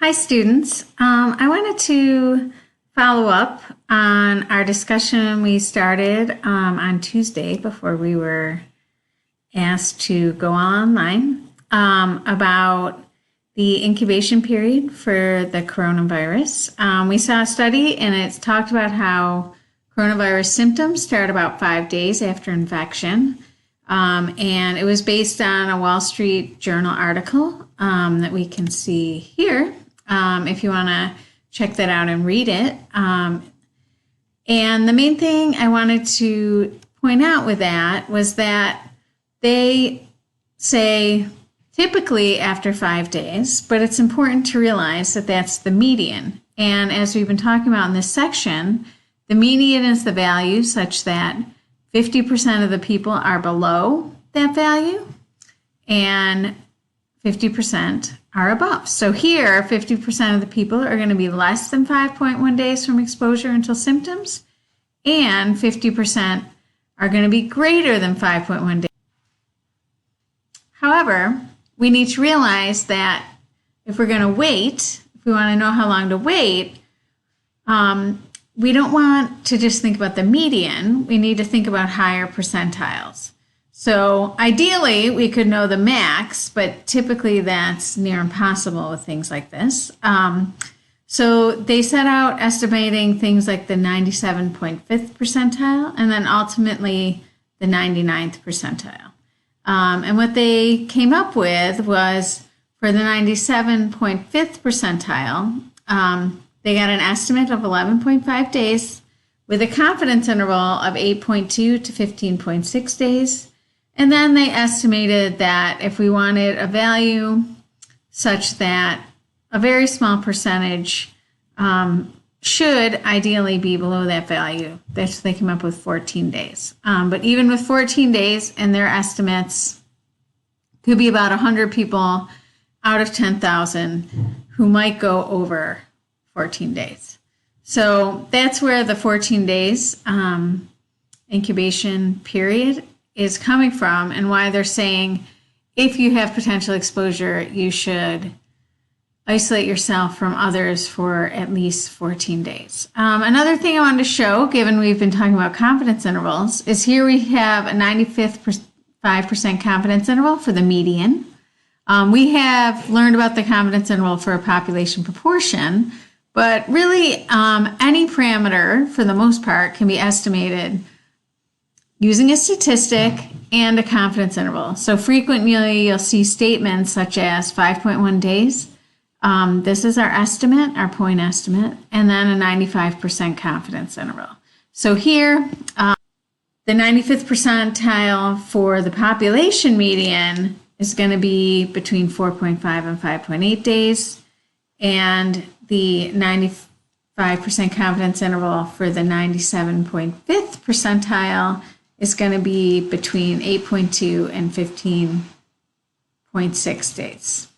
Hi students, I wanted to follow up on our discussion we started on Tuesday before we were asked to go online about the incubation period for the coronavirus. We saw a study and it's talked about how coronavirus symptoms start about 5 days after infection. And it was based on a Wall Street Journal article that we can see here. If you want to check that out and read it. And the main thing I wanted to point out with that was that they say typically after 5 days, but it's important to realize that that's the median. And as we've been talking about in this section, the median is the value such that 50% of the people are below that value and 50% are above. So here, 50% of the people are going to be less than 5.1 days from exposure until symptoms, and 50% are going to be greater than 5.1 days. However, we need to realize that if we're going to wait, if we want to know how long to wait, we don't want to just think about the median. We need to think about higher percentiles. So ideally, we could know the max, but typically that's near impossible with things like this. So they set out estimating things like the 97.5th percentile and then ultimately the 99th percentile. And what they came up with was for the 97.5th percentile, they got an estimate of 11.5 days with a confidence interval of 8.2 to 15.6 days. And then they estimated that if we wanted a value such that a very small percentage should ideally be below that value, they came up with 14 days. But even with 14 days and their estimates, could be about 100 people out of 10,000 who might go over 14 days. So that's where the 14 days incubation period is coming from and why they're saying if you have potential exposure, you should isolate yourself from others for at least 14 days. Another thing I wanted to show, given we've been talking about confidence intervals, is here we have a 95% confidence interval for the median. We have learned about the confidence interval for a population proportion, but really any parameter, for the most part, can be estimated using a statistic and a confidence interval. So frequently you'll see statements such as 5.1 days. This is our estimate, our point estimate, and then a 95% confidence interval. So here, the 95th percentile for the population median is going to be between 4.5 and 5.8 days, and the 95% confidence interval for the 97.5th percentile is going to be between 8.2 and 15.6 days.